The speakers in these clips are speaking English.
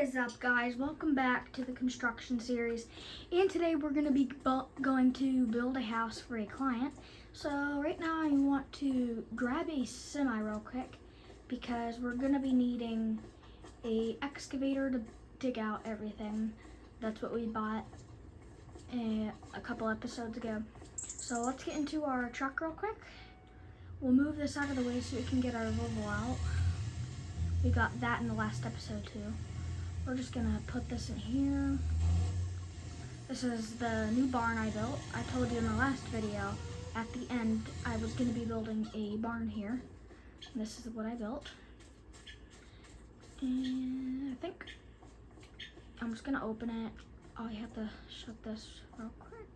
is up, guys? Welcome back to the construction series, and today we're going to be going to build a house for a client. So right now I want to grab a semi real quick because we're going to be needing a excavator to dig out everything. That's what we bought a couple episodes ago. So let's get into our truck real quick. We'll move this out of the way so we can get our Volvo out. We got that in the last episode too. We're just gonna put this in here. This is the new barn I built. I told you in the last video, at the end, I was gonna be building a barn here. And this is what I built. And I think I'm just gonna open it. Oh, you have to shut this real quick.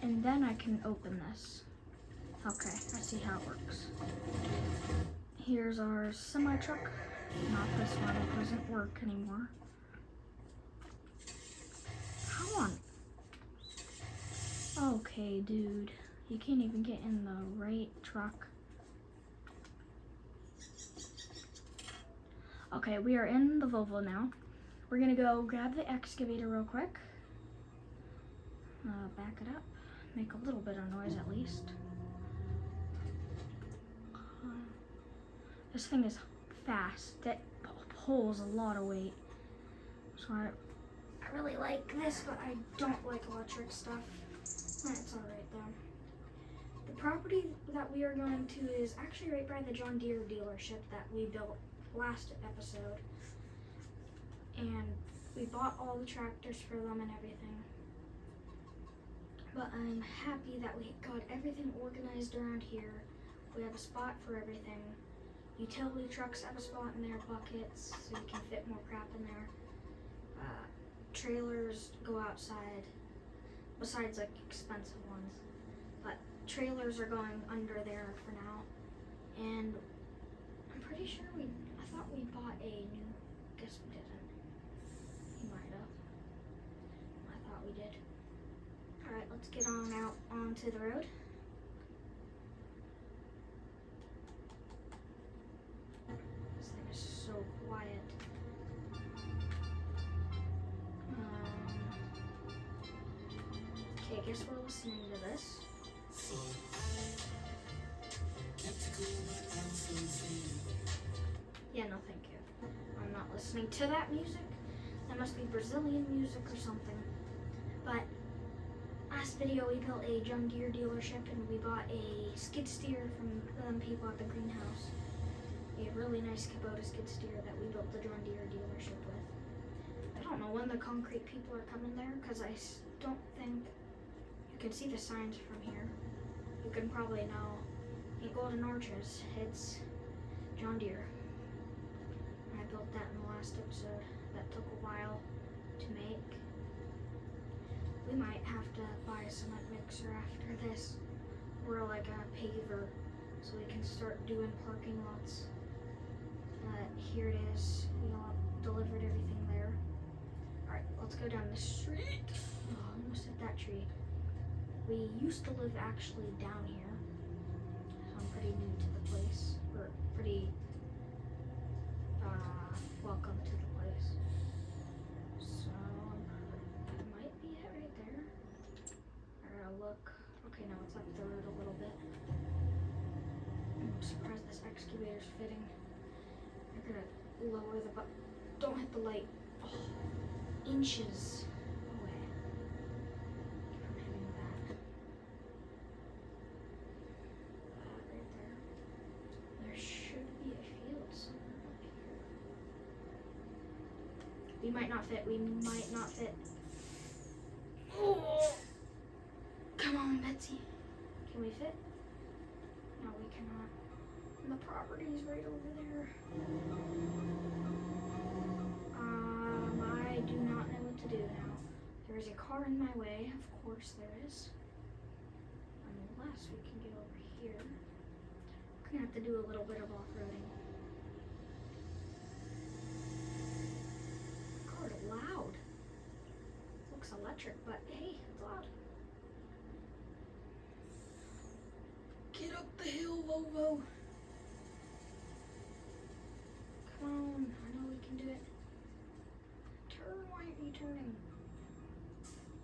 And then I can open this. Okay, I see how it works. Here's our semi-truck. Not this one, it doesn't work anymore. Come on. Okay, dude. You can't even get in the right truck. Okay, we are in the Volvo now. We're gonna go grab the excavator real quick. Back it up. Make a little bit of noise at least. This thing is fast. It pulls a lot of weight. So I really like this, but I don't like electric stuff. That's alright though. The property that we are going to is actually right by the John Deere dealership that we built last episode. And we bought all the tractors for them and everything. But I'm happy that we got everything organized around here. We have a spot for everything. Utility trucks have a spot in their buckets so you can fit more crap in there. Trailers go outside, besides like expensive ones. But trailers are going under there for now. And I'm pretty sure I thought we bought a new, guess we didn't. We might have. I thought we did. Alright, let's get on out onto the road. This thing is so quiet. Okay, I guess we're listening to this. Yeah, no thank you. I'm not listening to that music. That must be Brazilian music or something. But last video we built a John Deere dealership and we bought a skid steer from them people at the greenhouse. A really nice Kubota skid steer that we built the John Deere dealership with. I don't know when the concrete people are coming there because I don't think you can see the signs from here. You can probably know in Golden Arches, it's John Deere. I built that in the last episode. That took a while to make. We might have to buy a cement mixer after this, or like a paver, so we can start doing parking lots. Here it is. We all delivered everything there. Alright, let's go down the street. Oh, I almost hit that tree. We used to live actually down here, so I'm pretty new to the place, or pretty welcome to the place. So, it might be it right there. I gotta look. Okay, no, it's up the road a little bit. I'm surprised this excavator's fitting. I'm gonna lower the button. Don't hit the light. Oh, inches away from hitting that. Right there. There should be a field somewhere up here. We might not fit. We might not fit. Oh! Come on, Betsy. Can we fit? No, we cannot. And the property's right over there. I do not know what to do now. There is a car in my way. Of course there is. Unless we can get over here. We're gonna have to do a little bit of off-roading. The car is loud. Looks electric, but hey, it's loud. Get up the hill, Volvo. Come on.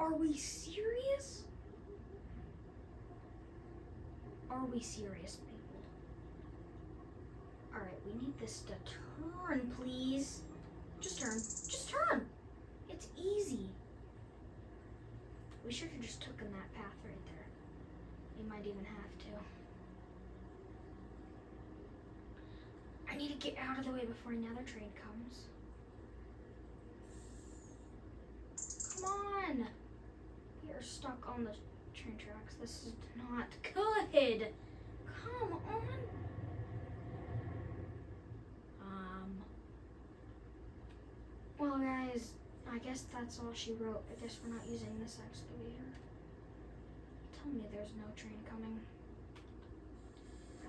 Are we serious? Are we serious, people? Alright, we need this to turn, please. Just turn. Just turn. It's easy. We should have just taken that path right there. We might even have to. I need to get out of the way before another train comes. Come on! We are stuck on the train tracks. This is not good. Come on. Well, guys, I guess that's all she wrote. I guess we're not using this excavator. Tell me there's no train coming.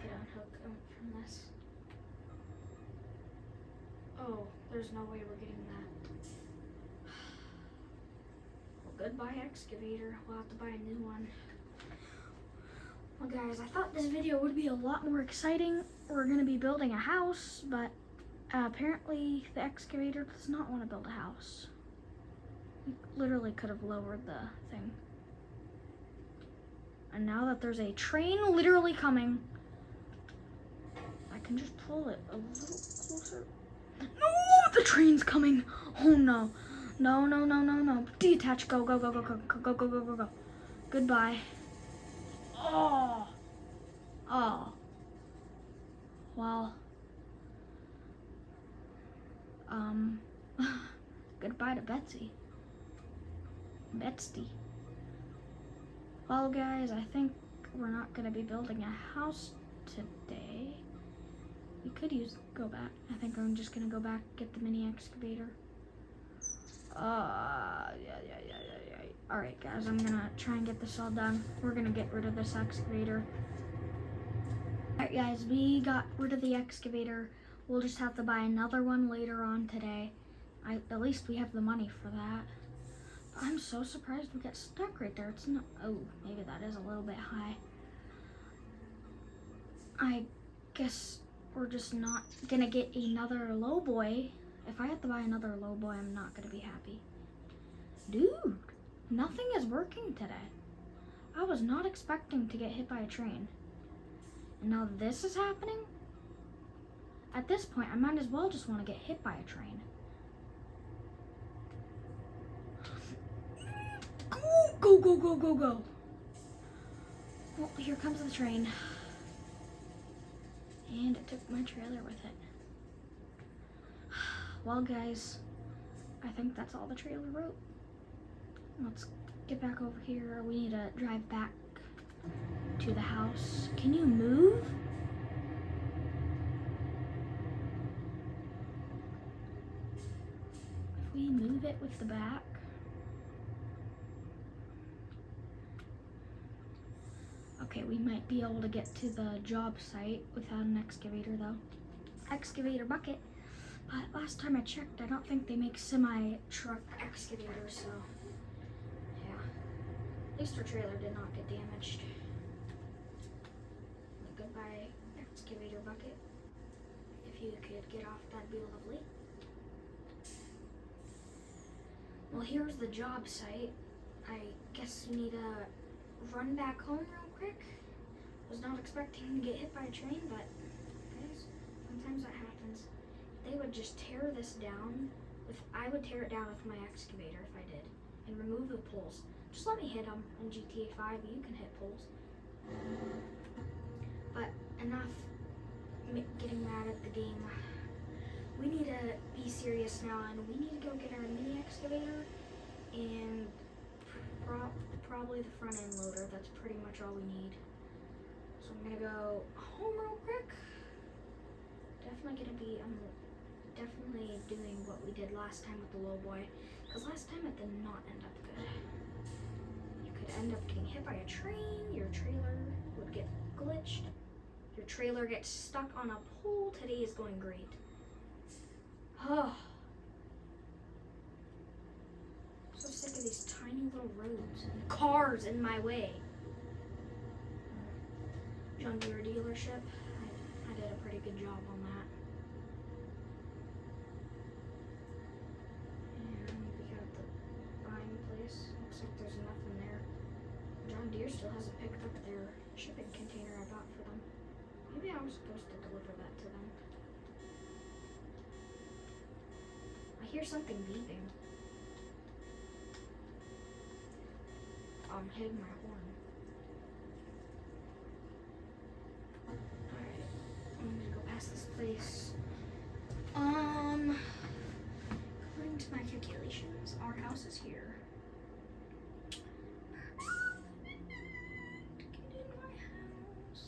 Get unhook from this. Oh, there's no way we're getting that. Well, goodbye excavator. We'll have to buy a new one. Well, guys, I thought this video would be a lot more exciting. We're going to be building a house, but apparently the excavator does not want to build a house. We literally could have lowered the thing. And now that there's a train literally coming, I can just pull it a little closer. No, the train's coming. Oh no. No, no, no, no, no. Detach, go, go, go, go, go, go, go, go, go, go. Goodbye. Oh. Oh. Well. Goodbye to Betsy. Betsy. Well, guys, I think we're not gonna be building a house today. We could go back. I think I'm just gonna go back, get the mini excavator. Yeah. All right, guys, I'm gonna try and get this all done. We're gonna get rid of this excavator. All right, guys, we got rid of the excavator. We'll just have to buy another one later on today. At least we have the money for that. I'm so surprised we got stuck right there. It's not, oh, maybe that is a little bit high. I guess we're just not gonna get another lowboy. If I have to buy another lowboy, I'm not gonna be happy. Dude, nothing is working today. I was not expecting to get hit by a train. And now this is happening? At this point, I might as well just want to get hit by a train. Go, go, go, go, go. Well, here comes the train. And it took my trailer with it. Well, guys, I think that's all the trailer wrote. Let's get back over here. We need to drive back to the house. Can you move? If we move it with the back. Okay, we might be able to get to the job site without an excavator though. Excavator bucket. But last time I checked, I don't think they make semi-truck excavators, so yeah. At least our trailer did not get damaged. Goodbye, excavator bucket. If you could get off, that'd be lovely. Well, here's the job site. I guess we need to run back home real quick. Was not expecting to get hit by a train, but guys, sometimes that happens. They would just tear this down. I would tear it down with my excavator if I did, and remove the poles. Just let me hit them in GTA 5. You can hit poles. But enough getting mad at the game. We need to be serious now, and we need to go get our mini excavator and probably the front end loader. That's pretty much all we need. So I'm gonna go home real quick. I'm definitely doing what we did last time with the lowboy, because last time it did not end up good. You could end up getting hit by a train, your trailer would get glitched, your trailer gets stuck on a pole. Today is going great. Oh. I'm so sick of these tiny little roads and cars in my way. John Deere dealership. I did a pretty good job on that. And we got the buying place. Looks like there's still hasn't picked up their shipping container I bought for them. Maybe I was supposed to deliver that to them. I hear something beeping. I'm hitting my horn. Alright, I'm gonna go past this place. According to my calculations, our house is here. Get in my house.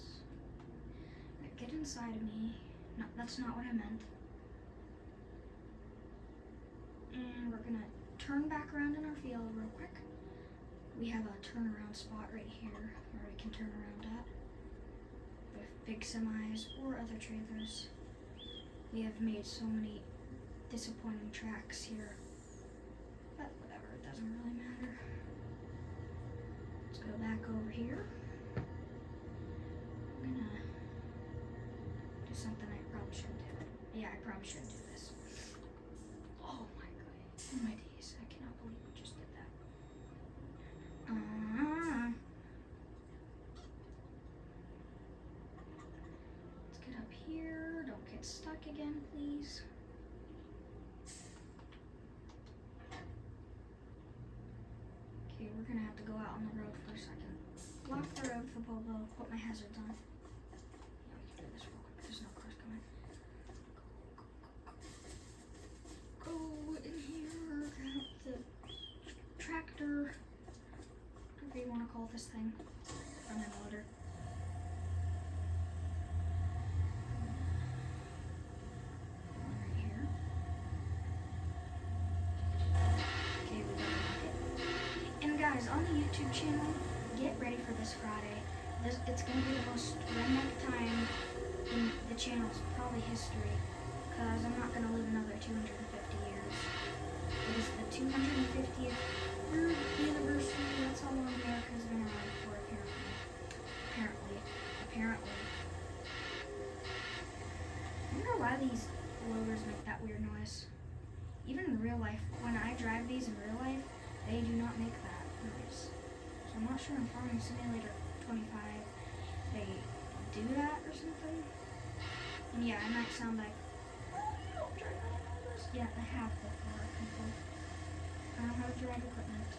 Alright, get inside of me. No, that's not what I meant. And we're gonna turn back around in our field real quick. We have a turnaround spot right here where we can turn around at with big semis or other trailers. We have made so many disappointing tracks here, but whatever, it doesn't really matter. Let's go back over here. I'm gonna do something I probably shouldn't do. Yeah, I probably shouldn't do this. Oh my god, oh my days, I cannot believe we just did that. Let's get up here, don't get stuck again, please. Okay, we're gonna have to go out on the road for a second. Block the road for Bobo, put my hazards on. Yeah, we can do this real quick, there's no cars coming. Go in here, grab the tractor, whatever you want to call this thing, front end loader. One right here. Okay, we got the bucket. And guys, on the YouTube channel, get ready for this Friday. It's going to be the most redneck time in the channel's probably history, because I'm not going to live another 250 years. It is the 250th anniversary. That's how long America's been around for, apparently. I wonder why these loaders make that weird noise. Even in real life, when I drive these in real life, they do not make that noise. So I'm not sure in Farming Simulator 25 they do that or something. And yeah, I might sound like, oh, you don't drive any of this. Yeah, I have before, people. I know how to drive equipment.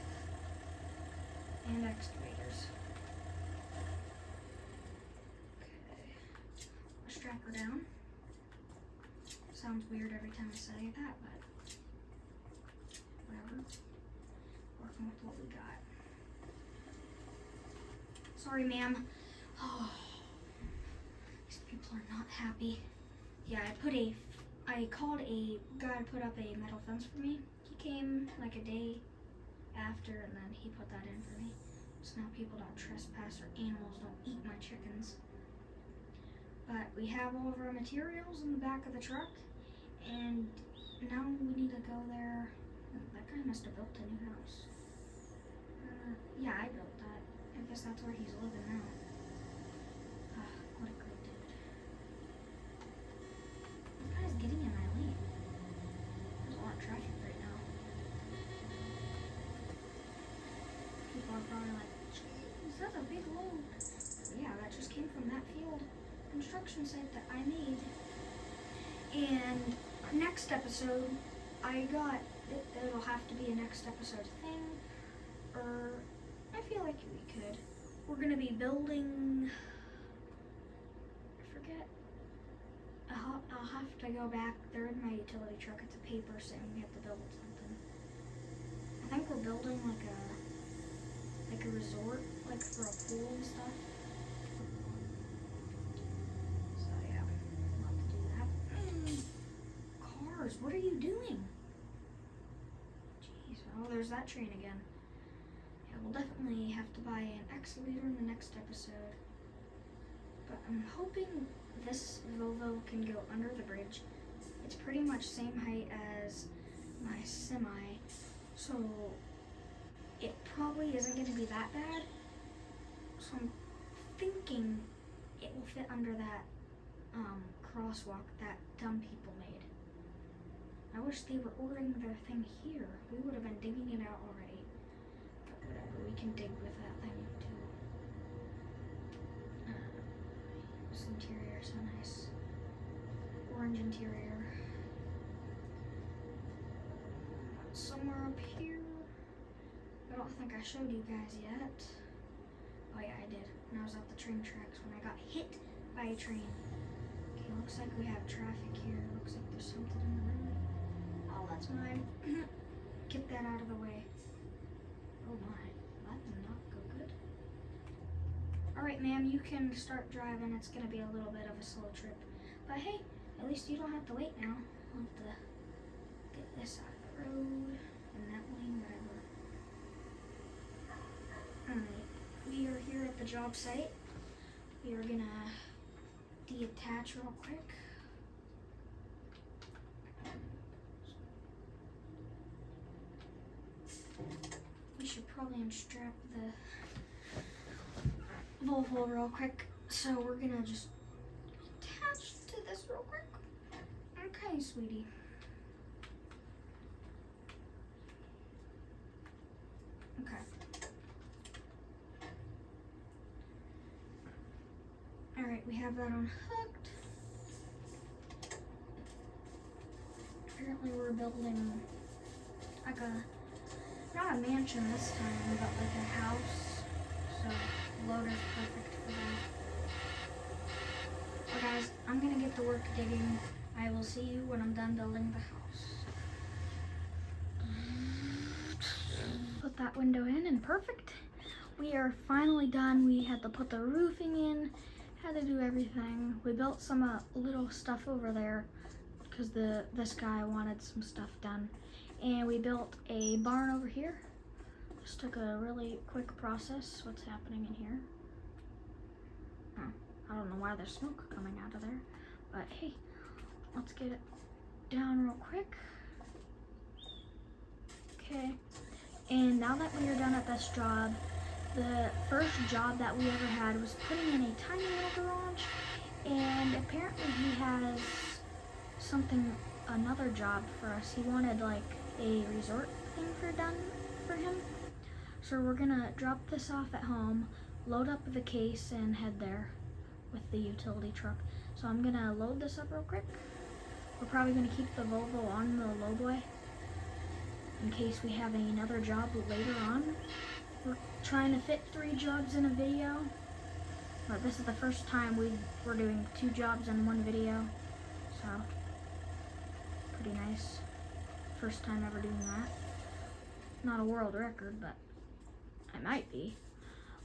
And excavators. Okay. Let's track her down. Sounds weird every time I say that, but whatever. Working with what we got. Sorry, ma'am. Oh, these people are not happy. Yeah, I called a guy to put up a metal fence for me. He came like a day after, and then he put that in for me. So now people don't trespass or animals don't eat my chickens. But we have all of our materials in the back of the truck, and now we need to go there. That guy must have built a new house. Yeah, I built that. I guess that's where he's living now. What a good dude. This guy's getting in my lane. There's a lot of traffic right now. People are probably like, geez, that's a big load. Yeah, that just came from that field construction site that I made. And next episode, it'll have to be a next episode thing, or I feel like we could. We're gonna be building, I forget, I'll have to go back. They're in my utility truck. It's a paper saying we have to build something. I think we're building like a resort, like for a pool and stuff. So yeah, we'll have to do that. Cars, what are you doing? Jeez, oh, there's that train again. Yeah, we'll definitely have to buy an excavator in the next episode. But I'm hoping this Volvo can go under the bridge. It's pretty much same height as my semi, so it probably isn't going to be that bad. So I'm thinking it will fit under that crosswalk that dumb people made. I wish they were ordering their thing here. We would have been digging it out already. But whatever, we can dig with that thing too. interior, so nice. Orange interior. Somewhere up here. I don't think I showed you guys yet. Oh yeah, I did. When I was at the train tracks when I got hit by a train. Okay, looks like we have traffic here. Looks like there's something in the road. Oh, that's mine. Get that out of the way. Oh my, that did not go good. Alright, ma'am, you can start driving. It's gonna be a little bit of a slow trip. But hey, at least you don't have to wait now. I'll have to get this out of the road and that lane, whatever. Alright, we are here at the job site. We are gonna deattach real quick. We should probably unstrap the Volvo real quick. So we're gonna just attach to this real quick. Okay, sweetie. Okay. Alright, we have that unhooked. Apparently we're building like not a mansion this time, but like a house. So loader's perfect for that. Well guys, I'm gonna get to work digging. I will see you when I'm done building the house. Put that window in and perfect. We are finally done. We had to put the roofing in, had to do everything. We built some little stuff over there because this guy wanted some stuff done. And we built a barn over here. Just took a really quick process. What's happening in here? Oh, I don't know why there's smoke coming out of there, but hey, let's get it down real quick. Okay, and now that we are done at this job, the first job that we ever had was putting in a tiny little garage, and apparently he has another job for us. He wanted like a resort thing done for him. So we're gonna drop this off at home, load up the case, and head there with the utility truck. So I'm gonna load this up real quick. We're probably gonna keep the Volvo on the lowboy in case we have another job later on. We're trying to fit 3 jobs in a video, but this is the first time we're doing 2 jobs in one video, so pretty nice. First time ever doing that. Not a world record, but I might be.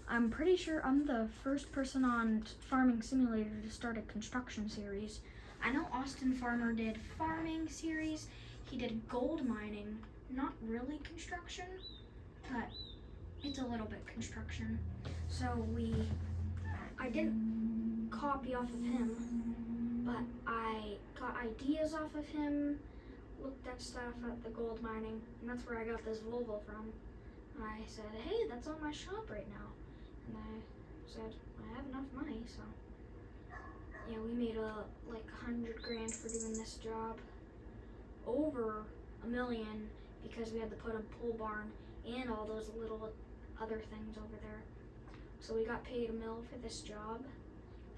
I'm pretty sure I'm the first person on Farming Simulator to start a construction series. I know Austin Farmer did farming series. He did gold mining. Not really construction, but it's a little bit construction. So I didn't copy off of him, but I got ideas off of him, looked at stuff at the gold mining, and that's where I got this Volvo from. And I said, hey, that's on my shop right now. And I said, I have enough money, so. Yeah, we made like $100,000 for doing this job. Over $1 million because we had to put a pole barn and all those little other things over there. So we got paid $1 million for this job.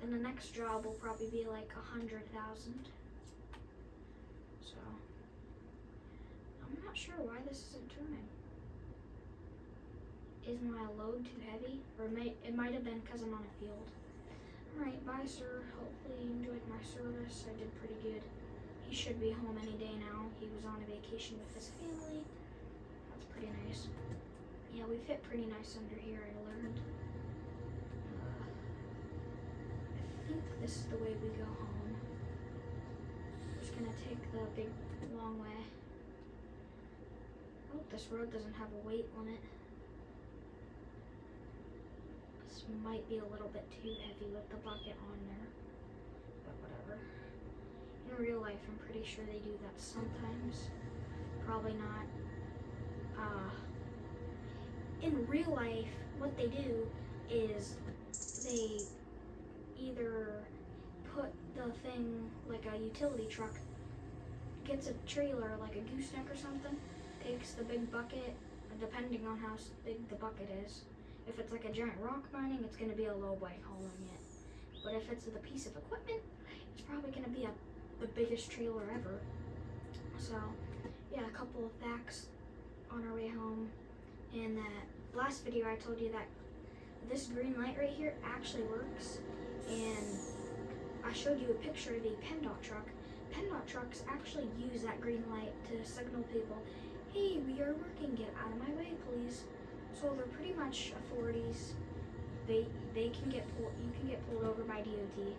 Then the next job will probably be like 100,000. So I'm not sure why this isn't turning. Is my load too heavy? Or it might have been because I'm on a field. Alright, bye sir. Hopefully you enjoyed my service. I did pretty good. He should be home any day now. He was on a vacation with his family. That's pretty nice. Yeah, we fit pretty nice under here, I learned. I think this is the way we go home. We're just gonna take the big, long way. I hope this road doesn't have a weight limit. This might be a little bit too heavy with the bucket on there, but whatever. In real life, I'm pretty sure they do that sometimes. Probably not. In real life, what they do is they either put the thing, like a utility truck, gets a trailer, like a gooseneck or something, takes the big bucket, depending on how big the bucket is. If it's like a giant rock mining, it's going to be a lowboy hauling it. But if it's the piece of equipment, it's probably going to be the biggest trailer ever. So, yeah, a couple of facts on our way home. In that last video, I told you that this green light right here actually works. And I showed you a picture of a PennDOT truck. PennDOT trucks actually use that green light to signal people, hey, we are working, get out of my way, please. So they're pretty much authorities. They can get pulled, you can get pulled over by DOT.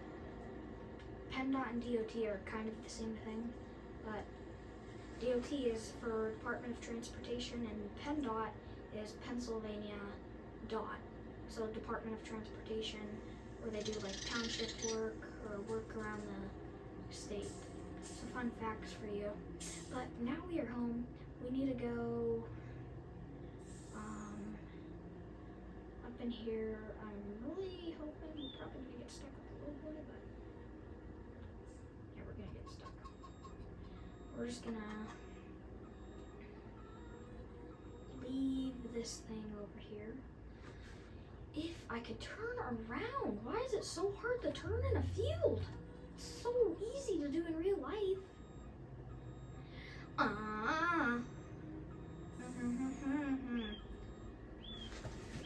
PennDOT and DOT are kind of the same thing, but DOT is for Department of Transportation and PennDOT is Pennsylvania DOT. So Department of Transportation, where they do like township work or work around the state. So fun facts for you. But now we are home. We need to go up in here. I'm really hoping we're probably gonna get stuck with the little boy, but yeah, we're gonna get stuck. We're just gonna leave this thing over here. If I could turn around, why is it so hard to turn in a field? It's so easy to do in real life.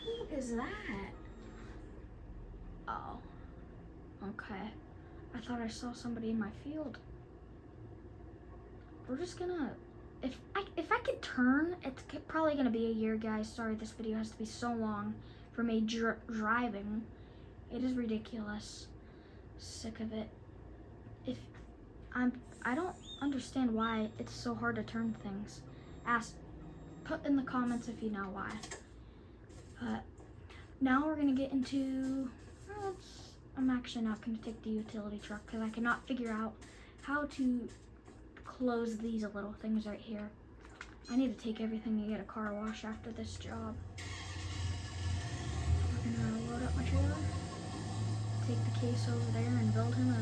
Who is that? Oh, okay. I thought I saw somebody in my field. We're just gonna, if I could turn, it's probably gonna be a year, guys. Sorry, this video has to be so long for me driving. It is ridiculous. Sick of it. I don't understand why it's so hard to turn things. Put in the comments if you know why. But now we're gonna get into, I'm actually not gonna take the utility truck because I cannot figure out how to close these little things right here. I need to take everything to get a car wash after this job. We're gonna load up my trailer, take the case over there and build him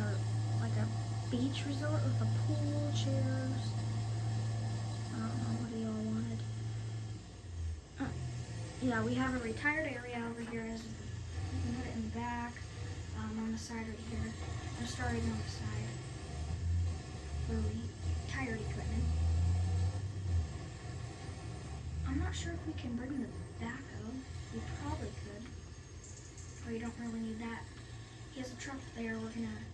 like a beach resort with a pool, chairs. I don't know what y'all wanted. Yeah, we have a retired area over here. As you can put it in the back, on the side right here. I'm starting on the side for retired equipment. I'm not sure if we can bring the backhoe. We probably could, or you don't really need that. He has a truck there. We're gonna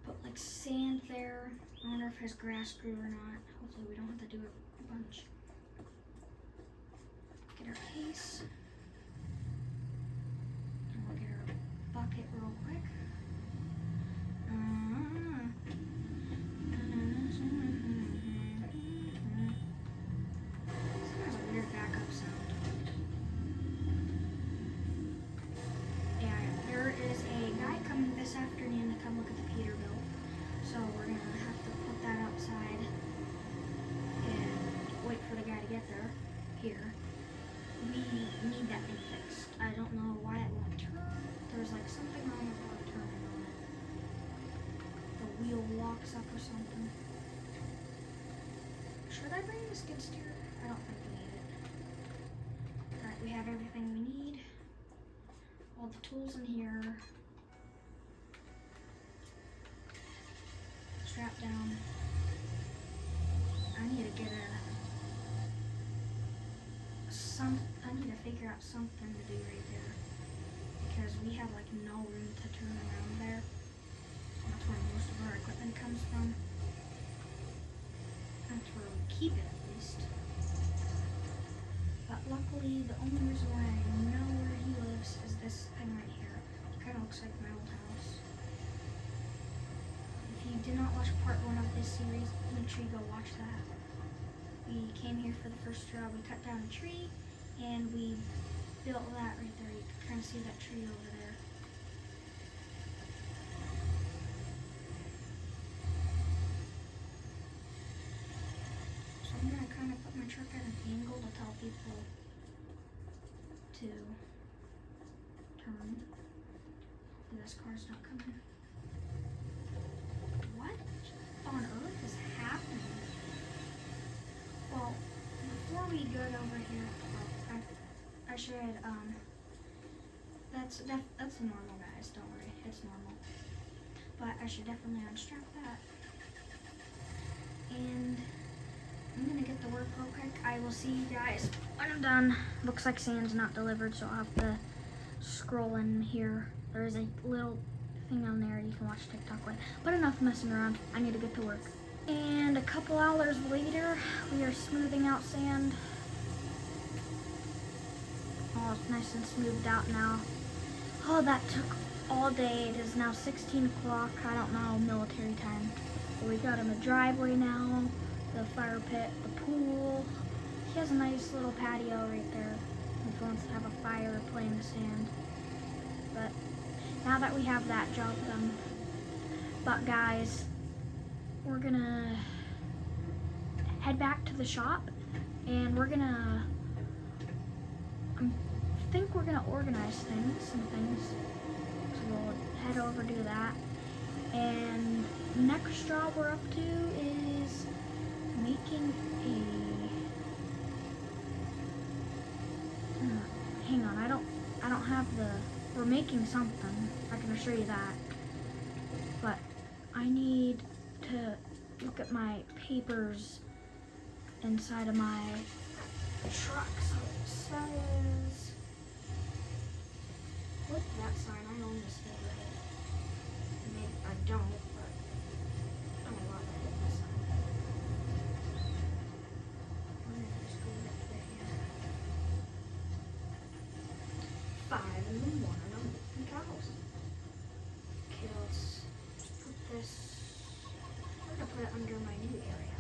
put like sand there. I wonder if it has grass grew or not. Hopefully we don't have to do it a bunch. Get our case. And we'll get our bucket real quick. This has a weird backup sound. Yeah, there is a guy coming this afternoon to come look at the Peterbilt. So we're gonna have to put that outside and wait for the guy to get there. Here. We need that thing fixed. I don't know why it won't turn. There's like something wrong with the turning on it. The wheel locks up or something. Should I bring the skid steer? I don't think we need it. Alright, we have everything we need. All the tools in here. Strap down. I need to get I need to figure out something to do right there because we have like no room to turn around there. That's where most of our equipment comes from. That's where we keep it at least. But luckily, the only reason why I know where he lives is this thing right here. It kind of looks like my old house. If you did not watch part 1 of this series, make sure you go watch that. We came here for the first job. We cut down a tree and we built that right there. You can kind of see that tree over there. So I'm gonna kind of put my truck at an angle to tell people to turn. This car's not coming. What on earth is happening? Well, before we go over here, I should, that's a normal guy. guys, don't worry, it's normal. But I should definitely unstrap that. And I'm gonna get to work real quick. I will see you guys when I'm done. Looks like sand's not delivered, so I'll have to scroll in here. There is a little thing on there you can watch TikTok with. But enough messing around. I need to get to work. And a couple hours later, we are smoothing out sand. Oh, it's nice and smoothed out now. Oh, that took all day. It is now 16 o'clock. I don't know, military time. But we got him a driveway now, the fire pit, the pool. He has a nice little patio right there if he wants to have a fire, play in the sand. But now that we have that job done, but guys, we're gonna head back to the shop and we're gonna, I think we're gonna organize some things. So we'll head over do that. And next job we're up to is making a, hang on, I don't have the, we're making something, I can assure you that. But I need to look at my papers inside of my truck. So it says, what's that sign? I own this neighborhood. Maybe I don't, but I'm a lot of it this sign. I'm gonna just go right here. 5 in the morning, I'm making cows. Okay, let's put this, I'm gonna put it under my new area.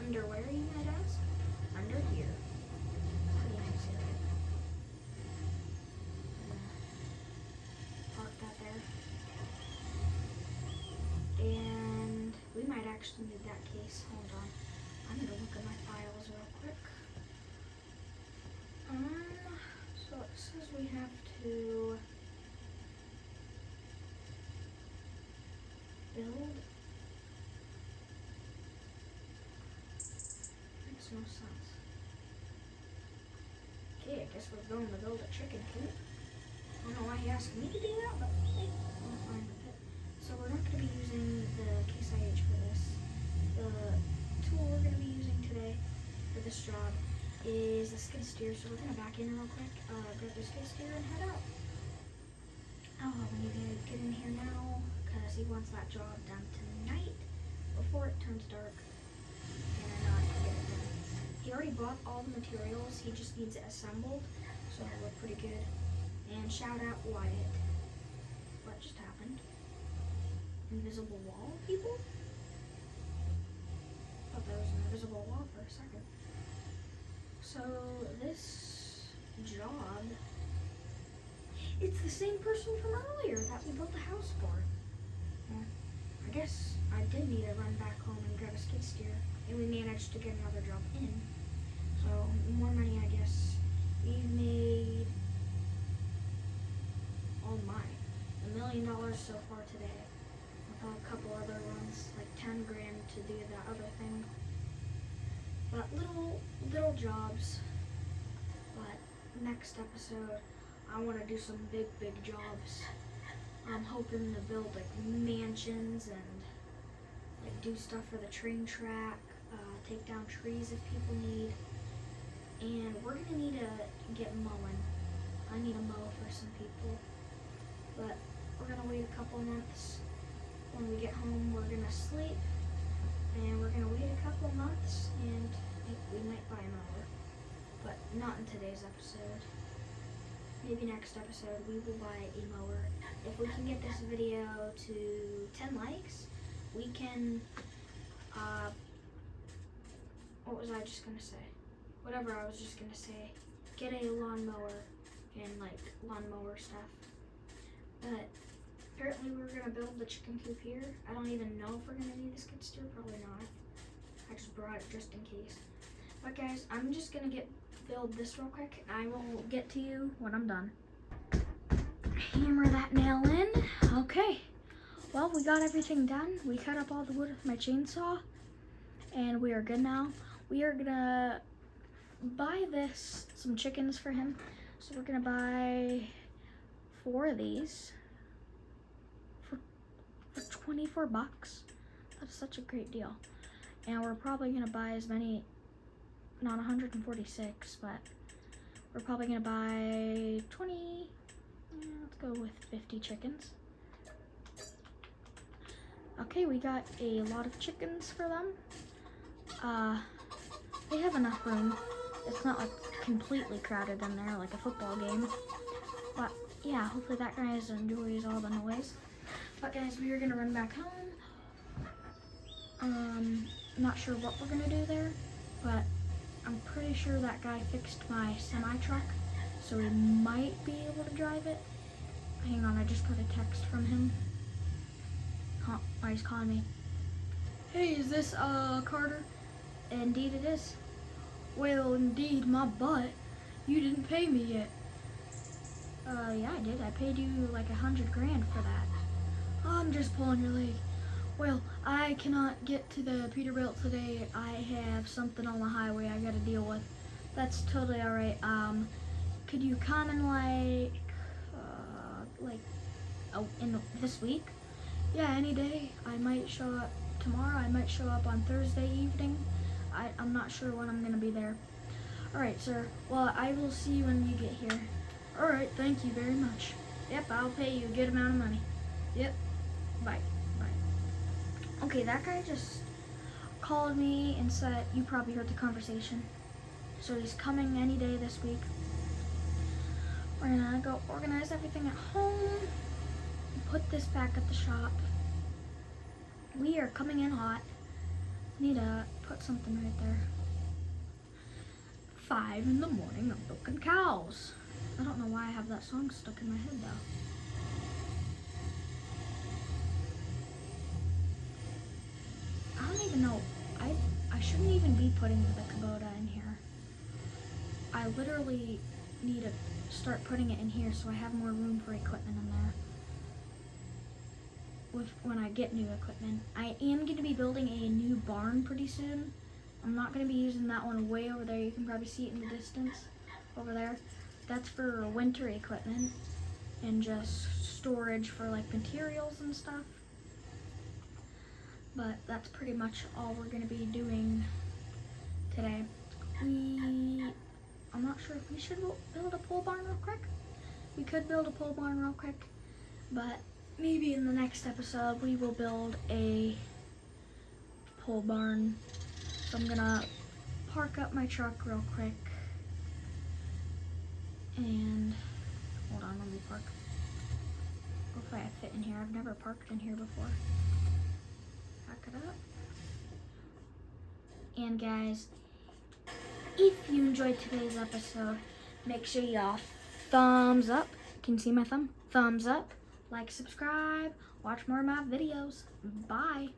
Under where, you might ask? Under here. Pretty nice area. Park that there. And we might actually need that case. Hold on. I'm gonna look at my files real quick. So it says we have to build. Makes no sense. Okay, I guess we're going to build a chicken coop. I don't know why he asked me to do that, but hey, I'm fine with it. So we're not going to be using the Case IH for this. The tool we're going to be using today for this job is the skid steer. So we're going to back in real quick, grab the skid steer and head out. Oh, we need to get in here now because he wants that job done tonight before it turns dark. And I know I can get it done. He already bought all the materials. He just needs it assembled. So we're pretty good. And shout out Wyatt. What just happened? Invisible wall, people? Thought there was an invisible wall for a second. So this job, it's the same person from earlier that we built the house for. Well, I guess I did need to run back home and grab a skid steer, and we managed to get another job in. So more money, I guess. We've made, oh my, $1 million so far today. With a couple other ones, like 10 grand to do that other thing. But little jobs. But next episode, I want to do some big jobs. I'm hoping to build like mansions and like do stuff for the train track, take down trees if people need. And we're gonna need to get mowing. I need a mow for some people. But we're gonna wait a couple months. When we get home, we're gonna sleep. And we're gonna wait a couple months and we might buy a mower. But not in today's episode. Maybe next episode we will buy a mower. If we can get this video to 10 likes, we can, what was I just gonna say? Whatever I was just gonna say. Get a lawnmower and like lawnmower stuff. But apparently we're gonna build the chicken coop here. I don't even know if we're gonna need a skid steer, probably not. I just brought it just in case. But guys, I'm just gonna build this real quick. I will get to you when I'm done. Hammer that nail in. Okay. Well, we got everything done. We cut up all the wood with my chainsaw. And we are good now. We are gonna buy some chickens for him. So we're gonna buy 4 of these. 24 bucks. That's such a great deal. And we're probably gonna buy as many, not 146, but we're probably gonna buy 20, let's go with 50 chickens. Okay, we got a lot of chickens for them. They have enough room. It's not like completely crowded in there like a football game. But yeah, hopefully that guy enjoys all the noise. But guys, we are gonna run back home. Not sure what we're gonna do there, but I'm pretty sure that guy fixed my semi-truck, so we might be able to drive it. Hang on, I just got a text from him. Oh, he's calling me. Hey, is this Carter? Indeed it is. Well, indeed, my butt. You didn't pay me yet. Yeah, I did. I paid you like $100 grand for that. I'm just pulling your leg. Well, I cannot get to the Peterbilt today. I have something on the highway I gotta deal with. That's totally alright. Could you come in in this week? Yeah, any day. I might show up tomorrow. I might show up on Thursday evening. I'm not sure when I'm gonna be there. Alright, sir. Well, I will see you when you get here. Alright, thank you very much. Yep, I'll pay you a good amount of money. Yep. Bye. Okay, that guy just called me and said, you probably heard the conversation. So he's coming any day this week. We're gonna go organize everything at home, put this back at the shop. We are coming in hot. Need to put something right there. 5 in the morning, I'm milking cows. I don't know why I have that song stuck in my head though. I don't even know. I shouldn't even be putting the Kubota in here. I literally need to start putting it in here so I have more room for equipment in there. When I get new equipment. I am going to be building a new barn pretty soon. I'm not going to be using that one way over there. You can probably see it in the distance over there. That's for winter equipment and just storage for like materials and stuff. But that's pretty much all we're going to be doing today. I'm not sure if we should build a pole barn real quick. We could build a pole barn real quick, but maybe in the next episode we will build a pole barn. So I'm gonna park up my truck real quick and hold on, let me park. Hopefully I fit in here. I've never parked in here before. Pack it up. And guys, if you enjoyed today's episode, make sure y'all thumbs up. Can you see my thumb? Thumbs up. Like, subscribe. Watch more of my videos. Bye.